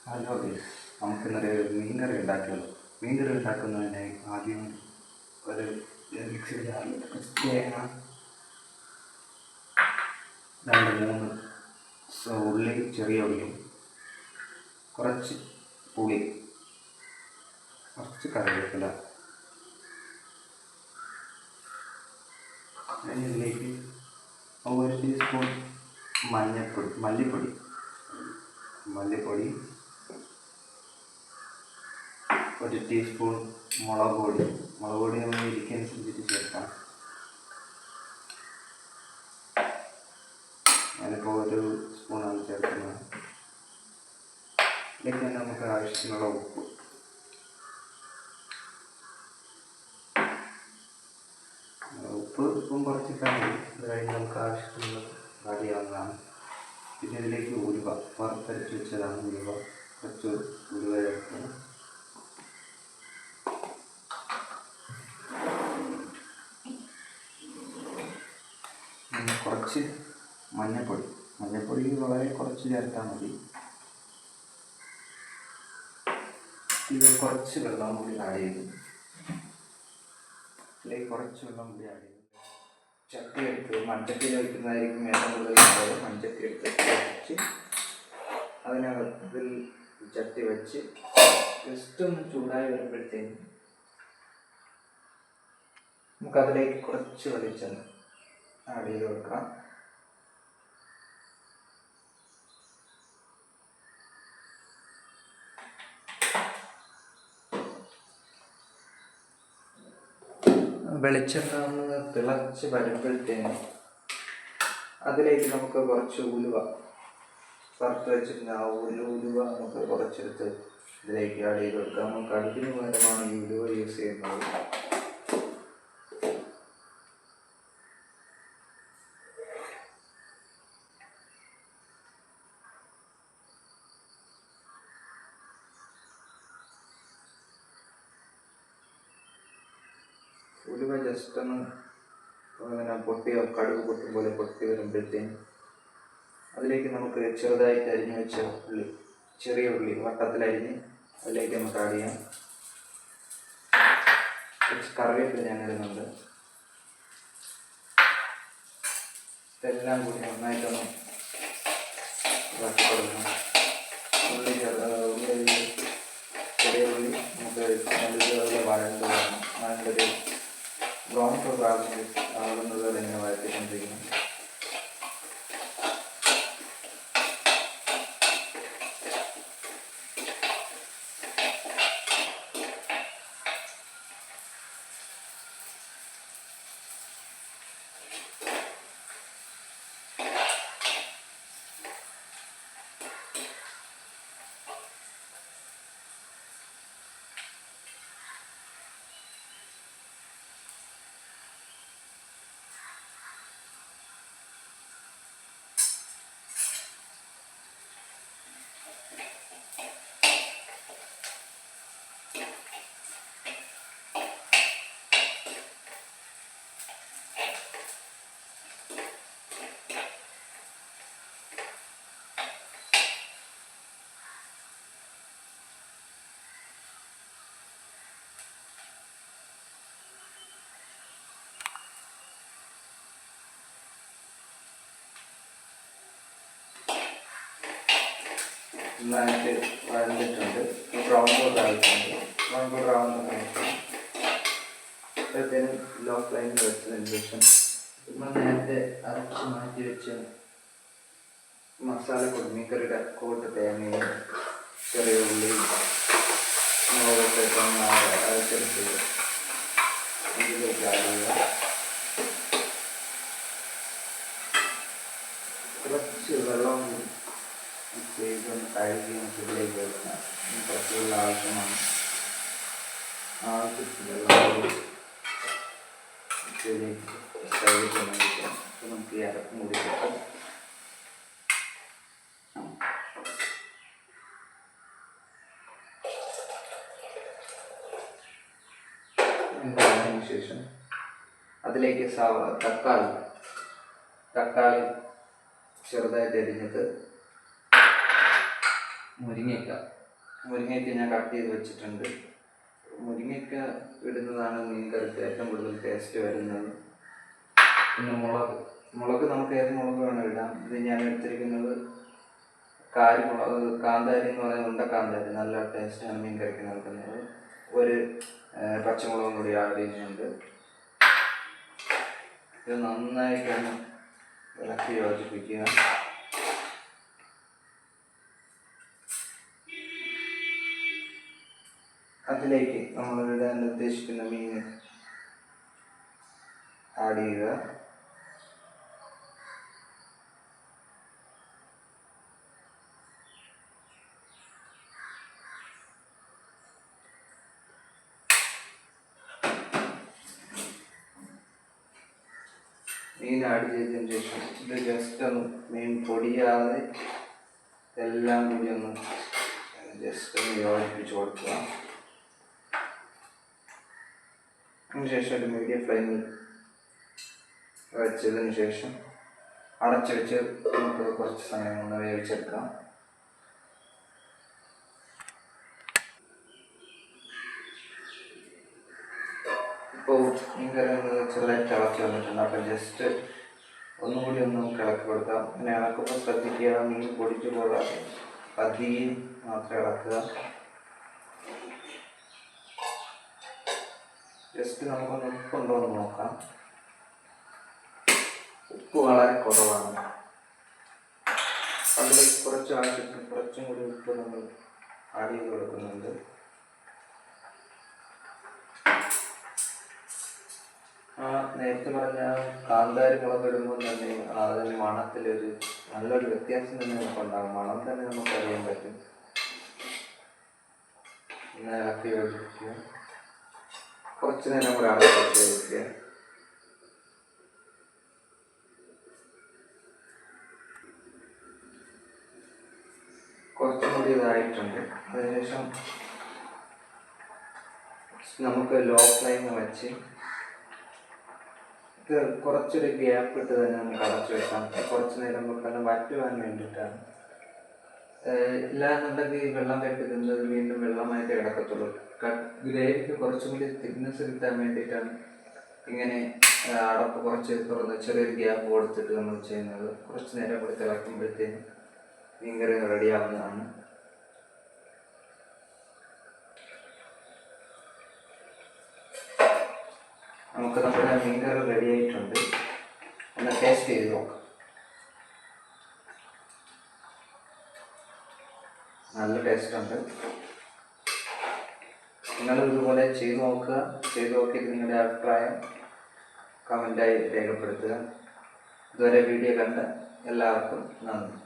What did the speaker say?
Hello guys, നമുക്കിന്നൊരു മീൻകറി ഉണ്ടാക്കിയല്ലോ. മീൻകറി ഉണ്ടാക്കുന്നതിന് ആദ്യം ഒരു മിക്സിയിൽ കുറച്ച് തേങ്ങ, 2-3 ഉള്ളി, ചെറിയ ഉള്ളി, കുറച്ച് പുളി, കുറച്ച് കറിവേപ്പില, അതിലേക്ക് 1 ടീസ്പൂൺ മല്ലിപ്പൊടി, 1 ടീസ്പൂൺ മുളക് പൊടി നമ്മൾ ഇരിക്കനുസരിച്ചിട്ട് ചേർക്കാം. ഞാനിപ്പോൾ 1 സ്പൂണാണ് ചേർക്കുന്നത്. ഇതിലേക്ക് തന്നെ നമുക്ക് ആവശ്യത്തിനുള്ള ഉപ്പും കുറച്ചിട്ടാൽ മതി. അത് കഴിഞ്ഞ് നമുക്ക് ആവശ്യത്തിനുള്ള അറിയാവുന്നതാണ്. പിന്നെ ഇതിലേക്ക് ഉലുവ, വറുത്തരച്ച് വെച്ചതാണ് കുറച്ച് ഉലുവ ചേർക്കുക. കുറച്ച് മഞ്ഞൾപ്പൊടി വളരെ കുറച്ച് ചേർത്താൽ മതി. ഇത് കുറച്ച് വെള്ളം കൂടി ആഡ് ചെയ്തു. ചട്ടി എടുത്ത് മൺചട്ടിയിൽ വയ്ക്കുന്നതായിരിക്കും ഏറ്റവും കൂടുതൽ നല്ലത്. മൺചട്ടി എടുത്ത് വെച്ച് അതിനകത്തിൽ ചട്ടി വെച്ച് ജസ്റ്റ് ഒന്ന് ചൂടായി വരുമ്പോഴത്തേക്കും നമുക്കതിലേക്ക് കുറച്ച് വെളിച്ചെണ്ണ ആഡ് ചെയ്ത് വെക്കാം. വെളിച്ചെണ്ണ ഒന്ന് തിളച്ച് വരുമ്പോഴത്തേനും അതിലേക്ക് നമുക്ക് കുറച്ച് ഉലുവ വറുത്ത് വെച്ചിട്ടുണ്ട്. ആ ഉലുവ നമുക്ക് കുറച്ചെടുത്ത് ഇതിലേക്ക് ആഡ് ചെയ്ത് കൊടുക്കാം. നമുക്ക് കടുകിന് പകരമാണ് ഈ ഉലുവ യൂസ് ചെയ്യുന്നത്. ഉലുവ ജസ്റ്റ് ഒന്ന് അങ്ങനെ കടുക് പൊട്ടും പോലെ പൊട്ടി വരുമ്പോഴത്തേനും അതിലേക്ക് നമുക്ക് ചെറുതായിട്ട് അരിഞ്ഞ് വെച്ച ചെറിയ ഉള്ളി വട്ടത്തിലരിഞ്ഞ് അതിലേക്ക് നമുക്ക് ആഡ് ചെയ്യാം. കുറച്ച് കറിവേപ്പില ഞാൻ ഇടുന്നുണ്ട്. ഇതെല്ലാം കൂടി നന്നായിട്ടൊന്ന് ഇളക്കി കൊടുക്കണം. ചെറിയ ഉള്ളി നമുക്ക് നല്ലതുപോലെ വഴണ്ടൊരു ബ്രൗൺ കളർ ആകുന്നത് വരെ ഇങ്ങനെ വഴറ്റിക്കൊണ്ടിരിക്കണം. നന്നായിട്ട് വഴന്നിട്ടുണ്ട്. ബ്രൗൺ കളർ ആയിട്ടുണ്ട്. ബ്രൗൺ കളർ ആവുന്ന സമയത്ത് അപ്പോഴത്തേനും ലോ ഫ്ലെയിമിൽ വെച്ചതിന് ശേഷം നമ്മൾ നേരത്തെ അരച്ച് മാറ്റി വെച്ച മസാലപ്പൊടി മീൻകറിയുടെ കൂട്ട് തേങ്ങയും ചെറിയ ഉള്ളിയും മുളകൊക്കെ അരച്ചെടുത്ത് ഇതിലേക്ക് ആഡ് ചെയ്യുക. കുറച്ച് വെള്ളം ഇതൊന്ന് കഴുകി ഇതിലേക്ക് വെക്കണം. കുറച്ച് വെള്ളം ആവശ്യമാണ്. ആവശ്യത്തിന് വെള്ളം ഇതിലേക്ക് കഴുകി വേണ്ടിയിട്ടാണ്. അപ്പോൾ നമുക്ക് ഈ അരപ്പും കൂടി കിട്ടും. അതിന് ശേഷം അതിലേക്ക് തക്കാളി ചെറുതായിട്ട് അരിഞ്ഞിട്ട് മുരിങ്ങയ്ക്ക ഞാൻ കട്ട് ചെയ്ത് വെച്ചിട്ടുണ്ട്. മുരിങ്ങയ്ക്ക ഇടുന്നതാണ് മീൻ കറിക്ക് ഏറ്റവും കൂടുതൽ ടേസ്റ്റ് വരുന്നത്. പിന്നെ മുളക് നമുക്ക് ഏത് മുളക് വേണം ഇടാം. ഇത് ഞാൻ എടുത്തിരിക്കുന്നത് കാരിമുളക്, കാന്താരി എന്ന് പറയുന്നത് കാന്താരി, നല്ല ടേസ്റ്റാണ് മീൻ കറിക്ക് നൽകുന്നത്. ഒരു പച്ചമുളകും കൂടി ആഡ് ചെയ്യുന്നുണ്ട്. ഇത് നന്നായിട്ടൊന്ന് ഇളക്കി യോജിപ്പിക്കുക. അതിലേക്ക് നമ്മൾ ഇടാൻ ഉദ്ദേശിക്കുന്ന മീൻ ആഡ് ചെയ്യുക. മീൻ ആഡ് ചെയ്തതിന് ശേഷം ഇത് ജസ്റ്റ് ഒന്ന് മീൻ പൊടിയാതെ എല്ലാം കൂടി ഒന്ന് ജസ്റ്റ് ഒന്ന് യോജിപ്പിച്ച് കൊടുക്കുക. അതിനുശേഷം ഒരു മീഡിയം ഫ്ലെയിമിൽ വെച്ചതിന് ശേഷം അടച്ചു വെച്ച് നമുക്ക് കുറച്ച് സമയം ഒന്ന് വേവിച്ചെടുക്കാം. ഇപ്പോൾ മീൻ കറി ചെറുതായിട്ട് ഇളക്കി വന്നിട്ടുണ്ട്. അപ്പം ജസ്റ്റ് ഒന്നുകൂടി ഒന്ന് ഇളക്കി കൊടുക്കാം. അങ്ങനെ ഇളക്കുമ്പോൾ ശ്രദ്ധിക്കുക, മീൻ പൊടിച്ചു പോകാതെ പതിയെ മാത്രം ഇളക്കുക. ജസ്റ്റ് നമുക്കൊന്ന് ഉപ്പുണ്ടോ എന്ന് നോക്കാം. ഉപ്പ് വളരെ കുറവാണ്. അതിലേക്ക് കുറച്ച് ആവശ്യത്തിന് കുറച്ചും കൂടി ഉപ്പ് നമ്മൾ ആഡ് ചെയ്ത് കൊടുക്കുന്നുണ്ട്. നേരത്തെ പറഞ്ഞ കാന്താരി മുളക് ഇടുമ്പോൾ തന്നെ അതിന് മണത്തിലൊരു നല്ലൊരു വ്യത്യാസം തന്നെ നമുക്കുണ്ടാകും. മണം തന്നെ നമുക്ക് അറിയാൻ പറ്റും. ഇങ്ങനെ ഇളക്കി യോജിപ്പിക്കുക. കുറച്ച് നേരം കൂടെ അടച്ച് വേവിക്കുക. കുറച്ചും കൂടി ഇതായിട്ടുണ്ട്. അതിനുശേഷം നമുക്ക് ലോ ഫ്ലെയിമിൽ വെച്ച് ഇത് കുറച്ചൊരു ഗ്യാപ്പ് ഇട്ട് തന്നെ നമുക്ക് അടച്ചു വെക്കാം. കുറച്ച് നേരം വെക്കാൻ വറ്റുവാൻ വേണ്ടിയിട്ടാണ്. ഇല്ലാന്നുണ്ടെങ്കിൽ വെള്ളം കെട്ടുന്നത് വീണ്ടും വെള്ളമായിട്ട് കിടക്കത്തുള്ളൂ. ഗ്രേവിക്ക് കുറച്ചും കൂടി തിക്നെസ് കിട്ടാൻ വേണ്ടിയിട്ടാണ് ഇങ്ങനെ അടപ്പ് കുറച്ച് തുറന്ന് ചെറിയൊരു ഗ്യാപ്പ് കൊടുത്തിട്ട് നമ്മൾ ചെയ്യുന്നത്. കുറച്ച് നേരം കൂടി തിളക്കുമ്പോഴത്തേന് മീൻ കറി റെഡിയാവുന്നതാണ്. നമുക്ക് നമ്മുടെ മീൻ കറി റെഡി ആയിട്ടുണ്ട്. ഒന്ന് ടേസ്റ്റ് ചെയ്ത് നോക്കാം. നല്ല ടേസ്റ്റ് ഉണ്ട്. നിങ്ങളും ഇതുപോലെ ചെയ്ത് നോക്കുക. ചെയ്ത് നോക്കിയിട്ട് നിങ്ങളുടെ അഭിപ്രായം കമൻ്റായി രേഖപ്പെടുത്തുക. ഇതുവരെ വീഡിയോ കണ്ട എല്ലാവർക്കും നന്ദി.